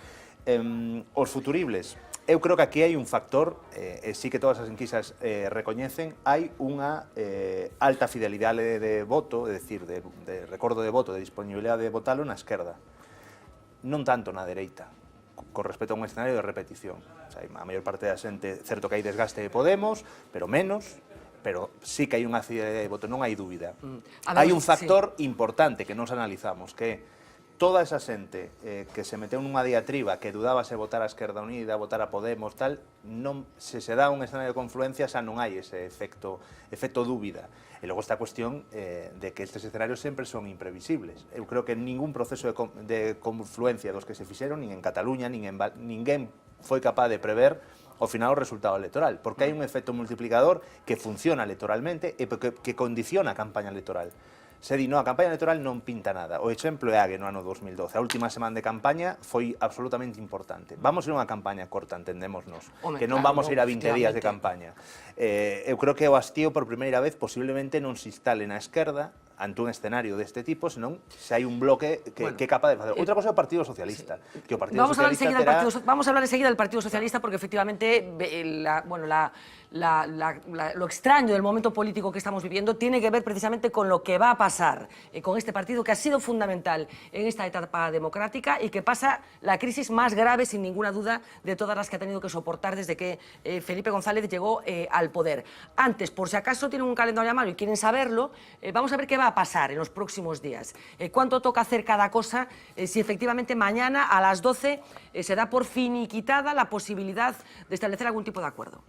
Os futuribles, eu creo que aquí hai un factor, e sí que todas as enquisas recoñecen, hai unha alta fidelidade de voto, é dicir, de recordo de voto, de disponibilidade de votalo na esquerda, non tanto na dereita, con respecto a un escenario de repetición. O sea, a maior parte da xente, certo que hai desgaste de Podemos, pero menos, pero sí que hai unha fidelidade de voto, non hai dúbida. Hai un factor importante que nos analizamos, que toda esa xente que se meteu nunha diatriba que dudaba se votar a Esquerda Unida, votar a Podemos, tal, non, se dá un escenario de confluencia, xa non hai ese efecto dúbida. E logo esta cuestión de que estes escenarios sempre son imprevisibles. Eu creo que ningún proceso de confluencia dos que se fixeron, nin en Cataluña, ninguén foi capaz de prever ao final o resultado electoral, porque hai un efecto multiplicador que funciona electoralmente e que condiciona a campaña electoral. Se di, no, a campaña electoral non pinta nada. O exemplo é Ague no ano 2012. A última semana de campaña foi absolutamente importante. Vamos a ir a unha campaña corta, entendémonos, que non vamos a ir a 20 días de campaña. Eu creo que o hastío por primeira vez posiblemente non se instale na esquerda ante un escenario deste tipo, senón se hai un bloque que é capaz de facer. Outra cosa é o Partido Socialista, que o Partido Socialista terá... Vamos a hablar enseguida del Partido Socialista, porque efectivamente lo extraño del momento político que estamos viviendo tiene que ver precisamente con lo que va a pasar con este partido que ha sido fundamental en esta etapa democrática y que pasa la crisis más grave, sin ninguna duda, de todas las que ha tenido que soportar desde que Felipe González llegó al poder. Antes, por si acaso tienen un calendario a mano y quieren saberlo, vamos a ver qué va a pasar en los próximos días. ¿Cuánto toca hacer cada cosa? Si efectivamente mañana a las 12 se da por finiquitada la posibilidad de establecer algún tipo de acuerdo.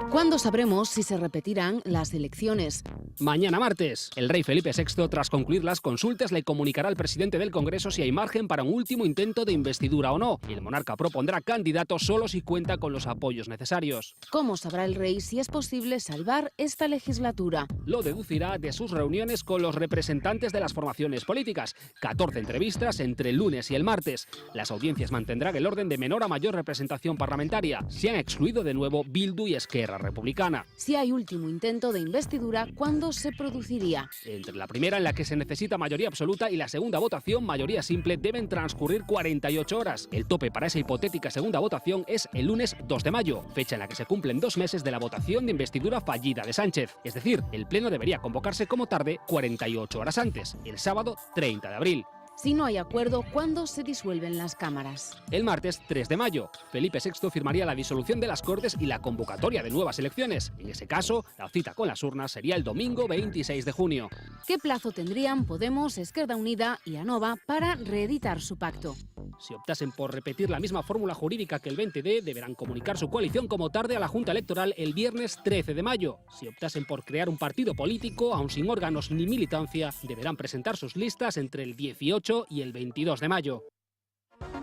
¿Cuándo sabremos si se repetirán las elecciones? Mañana martes. El rey Felipe VI, tras concluir las consultas, le comunicará al presidente del Congreso si hay margen para un último intento de investidura o no. Y el monarca propondrá candidato solo si cuenta con los apoyos necesarios. ¿Cómo sabrá el rey si es posible salvar esta legislatura? Lo deducirá de sus reuniones con los representantes de las formaciones políticas. 14 entrevistas entre el lunes y el martes. Las audiencias mantendrán el orden de menor a mayor representación parlamentaria. Se han excluido de nuevo Bildu y Esquerra Republicana. Si hay último intento de investidura, ¿cuándo se produciría? Entre la primera, en la que se necesita mayoría absoluta, y la segunda votación, mayoría simple, deben transcurrir 48 horas. El tope para esa hipotética segunda votación es el lunes 2 de mayo, fecha en la que se cumplen 2 meses de la votación de investidura fallida de Sánchez. Es decir, el pleno debería convocarse como tarde 48 horas antes, el sábado 30 de abril. Si no hay acuerdo, ¿cuándo se disuelven las cámaras? El martes 3 de mayo, Felipe VI firmaría la disolución de las Cortes y la convocatoria de nuevas elecciones. En ese caso, la cita con las urnas sería el domingo 26 de junio. ¿Qué plazo tendrían Podemos, Esquerda Unida y Anova para reeditar su pacto? Si optasen por repetir la misma fórmula jurídica que el 20D, deberán comunicar su coalición como tarde a la Junta Electoral el viernes 13 de mayo. Si optasen por crear un partido político, aun sin órganos ni militancia, deberán presentar sus listas entre el 18 y el 22 de mayo.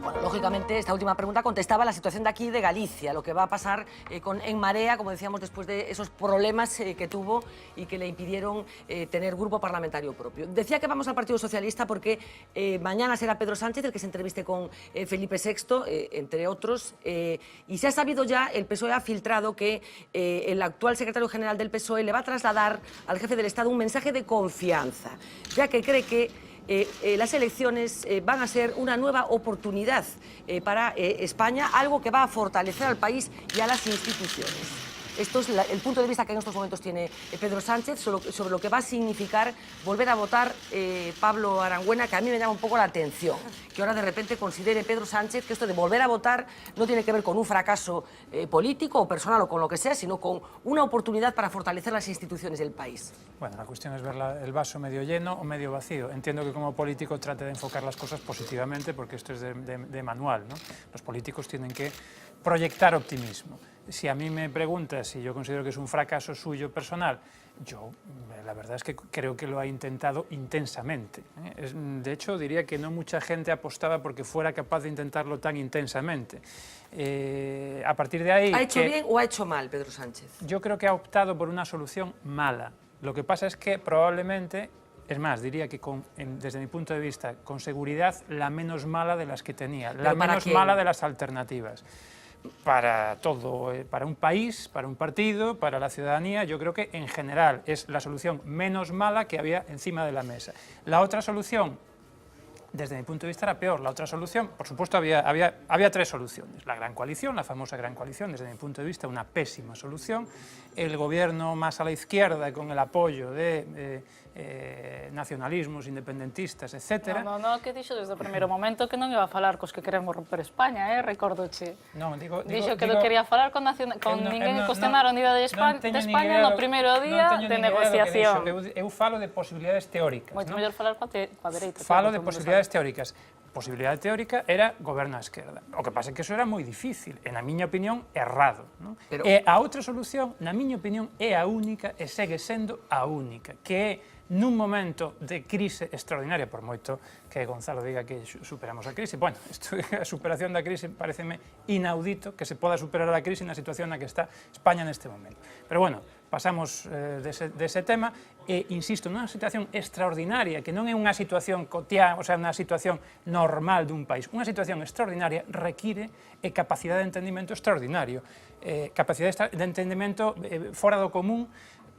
Bueno, lógicamente, esta última pregunta contestaba la situación de aquí de Galicia, lo que va a pasar En Marea, como decíamos, después de esos problemas que tuvo y que le impidieron tener grupo parlamentario propio. Decía que vamos al Partido Socialista porque mañana será Pedro Sánchez el que se entreviste con Felipe VI, entre otros, y se ha sabido ya, el PSOE ha filtrado que el actual secretario general del PSOE le va a trasladar al jefe del Estado un mensaje de confianza, ya que cree que las elecciones van a ser una nueva oportunidad para España, algo que va a fortalecer al país y a las instituciones. Esto es el punto de vista que en estos momentos tiene Pedro Sánchez sobre lo que va a significar volver a votar Pablo Arangüena, que a mí me llama un poco la atención, que ahora de repente considere Pedro Sánchez que esto de volver a votar no tiene que ver con un fracaso político o personal o con lo que sea, sino con una oportunidad para fortalecer las instituciones del país. Bueno, la cuestión es ver el vaso medio lleno o medio vacío. Entiendo que como político trate de enfocar las cosas positivamente porque esto es de manual, ¿no? Los políticos tienen que proyectar optimismo. Si a mí me preguntas si yo considero que es un fracaso suyo personal, yo la verdad es que creo que lo ha intentado intensamente. De hecho, diría que no mucha gente apostaba porque fuera capaz de intentarlo tan intensamente. A partir de ahí... ¿Ha hecho bien o ha hecho mal Pedro Sánchez? Yo creo que ha optado por una solución mala. Lo que pasa es que probablemente... Es más, diría que desde mi punto de vista, con seguridad, la menos mala de las que tenía, la menos mala de las alternativas. Para todo, para un país, para un partido, para la ciudadanía, yo creo que en general es la solución menos mala que había encima de la mesa. La otra solución, desde mi punto de vista, era peor. La otra solución, por supuesto, había tres soluciones. La Gran Coalición, la famosa Gran Coalición, desde mi punto de vista, una pésima solución. El gobierno más a la izquierda, con el apoyo de nacionalismos, independentistas, etc. No, que dixo desde o primeiro momento que non iba a falar cos que queremos romper España, recordoche. Non, Dixo que non quería falar con ninguén que cuestionar a unidade de España no primeiro día de negociación. Eu falo de posibilidades teóricas. Moito mellor falar coa dereita. Falo de posibilidades teóricas. Posibilidade teórica era goberno á esquerda. O que pasa é que eso era moi difícil, e na miña opinión, errado. Non? E a outra solución, na miña opinión, é a única e segue sendo a única, que é nun momento de crise extraordinaria, por moito que Gonzalo diga que superamos a crise. Bueno, a superación da crise pareceme inaudito que se poda superar a crise na situación na que está España neste momento. Pero bueno, pasamos dese tema e, insisto, nunha situación extraordinaria, que non é unha situación cotiá, o sea, unha situación normal dun país. Unha situación extraordinaria require capacidade de entendimento extraordinario, capacidade de entendimento fora do común.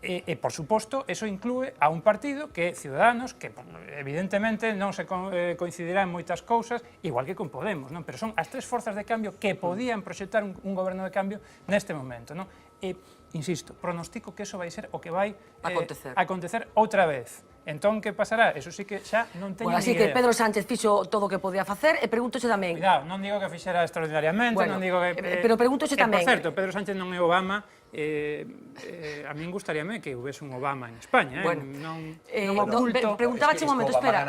E, por suposto, eso inclúe a un partido que é Ciudadanos, que evidentemente non se coincidirá en moitas cousas, igual que con Podemos, non? Pero son as tres forzas de cambio que podían proxectar un goberno de cambio neste momento, non? E, insisto, pronostico que eso vai ser o que vai acontecer outra vez. Entón, que pasará? Eso sí que xa non teño ni idea. Así que Pedro Sánchez fixo todo o que podía facer e pregúntoche tamén... Cuidado, non digo que fixera extraordinariamente, non digo que... Pero pregúntoche tamén... Por certo, Pedro Sánchez non é Obama, A min gustaríame que houvese un Obama en España, Bueno, non oculto. Preguntabache un momento, espera.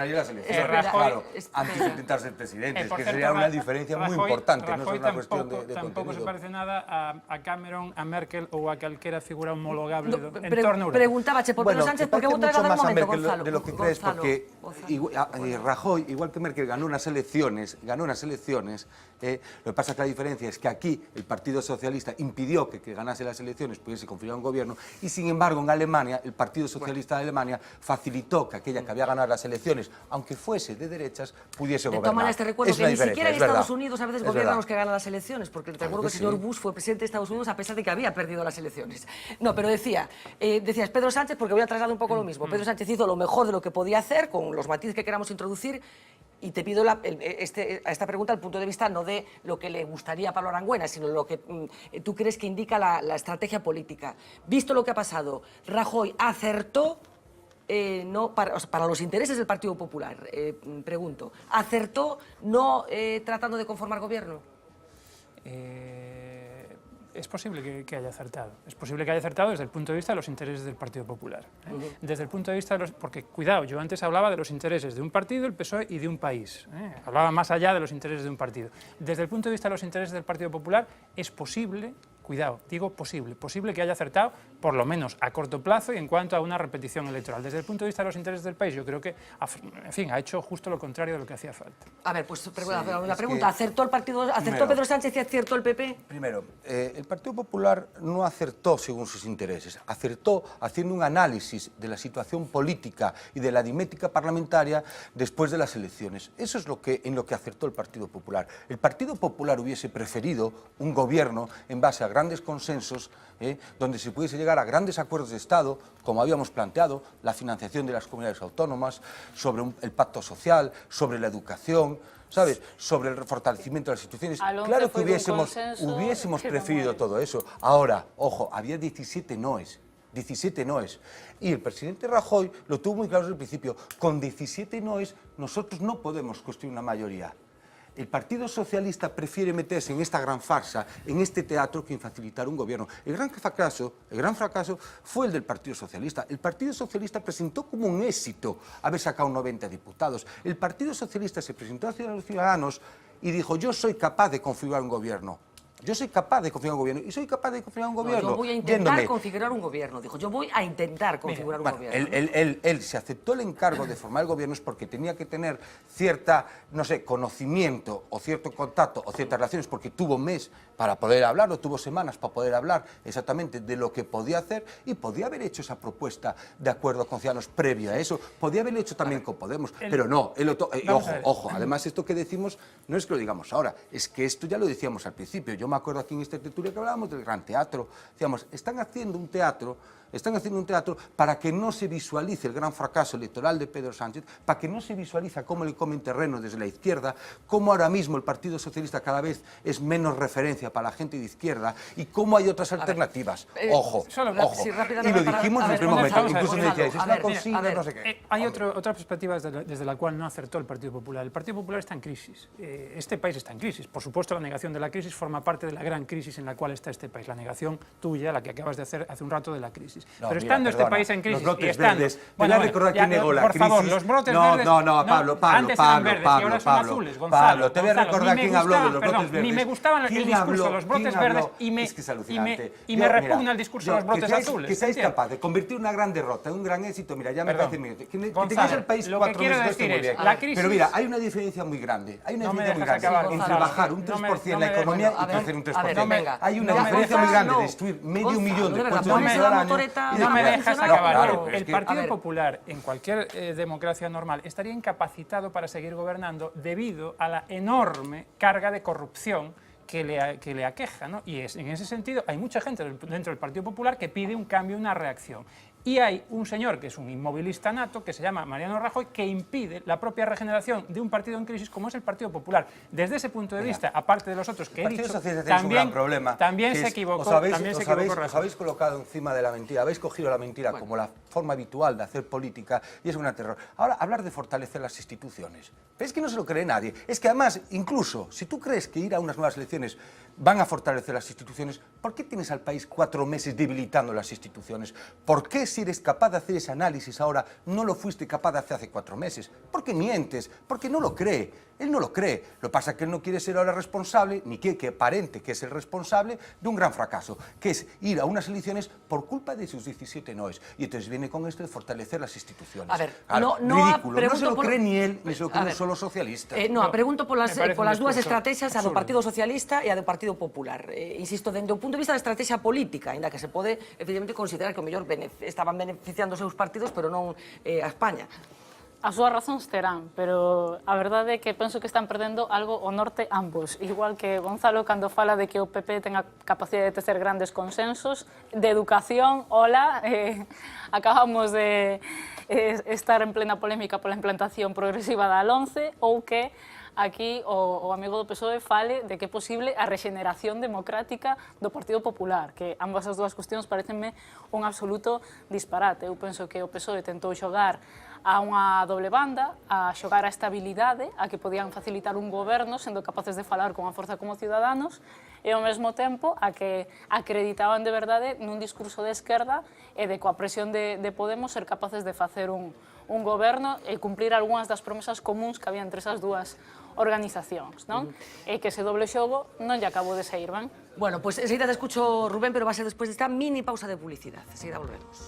Claro, antes de intentar ser presidente, Por que certo, sería una diferencia muy importante, no Rajoy es una cuestión de tampouco se contenido. parece nada a Cameron, a Merkel ou a calquera figura homologable en torno a Europa. Preguntábache por Pedro Sánchez, porque vou mucho tragar un más a momento, Merkel Gonzalo. de lo que crees, Gonzalo, porque Gonzalo. Rajoy, igual que Merkel, ganó unas elecciones, lo que pasa que la diferencia es que aquí el Partido Socialista impidió que ganase las elecciones pudiese configurar un gobierno, y sin embargo en Alemania el Partido Socialista de Alemania facilitó que aquella que había ganado las elecciones, aunque fuese de derechas, pudiese gobernar. Toman este recuerdo Es que una ni diferencia, siquiera en es verdad. Estados Unidos a veces Es gobiernan verdad. los que ganan las elecciones, porque te recuerdo que el que señor sí. Bush fue presidente de Estados Unidos a pesar de que había perdido las elecciones. No, pero decías Pedro Sánchez, porque voy a trasladar un poco lo mismo. Pedro Sánchez hizo lo mejor de lo que podía hacer, con los matices que queramos introducir, y te pido a esta pregunta el punto de vista no de lo que le gustaría a Pablo Arangüena, sino lo que tú crees que indica la estrategia política. Visto lo que ha pasado, Rajoy acertó para los intereses del Partido Popular, pregunto, ¿acertó no tratando de conformar gobierno? Es posible que haya acertado. Es posible que haya acertado desde el punto de vista de los intereses del Partido Popular. Desde el punto de vista de porque, cuidado, yo antes hablaba de los intereses de un partido, el PSOE, y de un país. Hablaba más allá de los intereses de un partido. Desde el punto de vista de los intereses del Partido Popular, es posible, cuidado, digo posible que haya acertado, por lo menos a corto plazo y en cuanto a una repetición electoral. Desde el punto de vista de los intereses del país, yo creo que, en fin, ha hecho justo lo contrario de lo que hacía falta. A ver, pues una pregunta. ¿Acertó Pedro Sánchez y acertó el PP? Primero, el Partido Popular no acertó según sus intereses, acertó haciendo un análisis de la situación política y de la aritmética parlamentaria después de las elecciones. Eso es en lo que acertó el Partido Popular. El Partido Popular hubiese preferido un gobierno en base a grandes consensos, donde se pudiese llegar a grandes acuerdos de Estado, como habíamos planteado, la financiación de las comunidades autónomas, sobre el pacto social, sobre la educación, ¿sabes? Sobre el fortalecimiento de las instituciones. Claro que hubiésemos preferido todo eso. Ahora, ojo, había 17 noes. 17 noes. Y el presidente Rajoy lo tuvo muy claro desde el principio. Con 17 noes nosotros no podemos construir una mayoría. El Partido Socialista prefiere meterse en esta gran farsa, en este teatro, que en facilitar un gobierno. El gran fracaso fue el del Partido Socialista. El Partido Socialista presentó como un éxito haber sacado 90 diputados. El Partido Socialista se presentó a los ciudadanos y dijo: yo soy capaz de configurar un gobierno. Yo soy capaz de configurar un gobierno y soy capaz de configurar un gobierno. Yo voy a intentar configurar un gobierno, dijo. Yo voy a intentar configurar un gobierno. Él se aceptó el encargo de formar el gobierno es porque tenía que tener cierta, no sé, conocimiento o cierto contacto o ciertas relaciones, porque tuvo un mes para poder hablar o tuvo semanas para poder hablar exactamente de lo que podía hacer, y podía haber hecho esa propuesta de acuerdo con Ciudadanos previo a eso. Podía haberlo hecho también con Podemos, pero no. Ojo, además esto que decimos no es que lo digamos ahora, es que esto ya lo decíamos al principio. Yo me acuerdo aquí en esta tertulia que hablábamos del Gran Teatro. Decíamos, están haciendo un teatro para que no se visualice el gran fracaso electoral de Pedro Sánchez, para que no se visualice cómo le comen terreno desde la izquierda, cómo ahora mismo el Partido Socialista cada vez es menos referencia para la gente de izquierda y cómo hay otras alternativas. Ojo. Y lo dijimos en el primer momento, incluso me decíais, es una consigna, no sé qué. Hay otra perspectiva desde la cual no acertó el Partido Popular. El Partido Popular está en crisis. Este país está en crisis. Por supuesto, la negación de la crisis forma parte de la gran crisis en la cual está este país. La negación tuya, la que acabas de hacer hace un rato, de la crisis. No, pero estando este país en crisis los brotes y estando... verdes, bueno, recordar quién negó la crisis. Por favor, los brotes verdes... Pablo, antes eran verdes y ahora son azules, Gonzalo. Pablo, te voy a recordar quién habló de los brotes verdes. Ni me gustaban el discurso de los brotes verdes y me repugna el discurso de los brotes azules. Que seáis capaz de convertir una gran derrota en un gran éxito, mira, ya me parece bien. Que tengáis el país 4 meses esto muy bien. Pero mira, hay una diferencia muy grande. Hay una diferencia muy grande entre bajar un 3% la economía y crecer un 3%. Hay una diferencia muy grande de destruir medio millón de puestos de trabajo al año. No me dejas acabar. El Partido Popular, en cualquier democracia normal, estaría incapacitado para seguir gobernando debido a la enorme carga de corrupción que le aqueja, ¿no? Y en ese sentido hay mucha gente dentro del Partido Popular que pide un cambio, una reacción. Y hay un señor que es un inmovilista nato, que se llama Mariano Rajoy, que impide la propia regeneración de un partido en crisis como es el Partido Popular. Desde ese punto de vista, aparte de los otros que he dicho, también se equivocó. Os habéis colocado encima de la mentira, habéis cogido la mentira como la forma habitual de hacer política y es un terror. Ahora, hablar de fortalecer las instituciones. Pero es que no se lo cree nadie. Es que además, incluso, si tú crees que ir a unas nuevas elecciones van a fortalecer las instituciones, ¿por qué tienes al país 4 meses debilitando las instituciones? ¿Por qué, si eres capaz de hacer ese análisis ahora, no lo fuiste capaz de hacer hace 4 meses? ¿Por qué mientes? Porque no lo cree. Él no lo cree. Lo que pasa es que él no quiere ser ahora responsable, ni quiere que aparente que es el responsable de un gran fracaso, que es ir a unas elecciones por culpa de sus 17 noes. Y entonces viene con esto de fortalecer las instituciones. A ver, ridículo. No se lo cree ni él, ni se lo cree un solo socialista. Pregunto por las dúas estrategias, a do Partido Socialista e a do Partido Popular. Insisto, dende o punto de vista da estrategia política, ainda que se pode, evidentemente, considerar que o mellor estaban beneficiando os seus partidos, pero non a España. As súas razóns terán, pero a verdade é que penso que están perdendo algo o norte ambos. Igual que Gonzalo cando fala de que o PP ten a capacidade de tecer grandes consensos, de educación, acabamos de estar en plena polémica pola implantación progresiva da LOMCE, ou que aquí o amigo do PSOE fale de que é posible a rexeneración democrática do Partido Popular, que ambas as dúas cuestións parecenme un absoluto disparate. Eu penso que o PSOE tentou xogar a unha doble banda, a xogar a estabilidade, a que podían facilitar un goberno sendo capaces de falar con a forza como Ciudadanos, e ao mesmo tempo a que acreditaban de verdade nun discurso de esquerda e de coa presión de Podemos ser capaces de facer un goberno e cumplir algunhas das promesas comuns que había entre esas dúas organizacións, non? E que ese doble xogo non lle acabou de sair ben. Bueno, pues enseguida te escucho, Rubén, pero va a ser después de esta mini pausa de publicidad. Enseguida volvemos.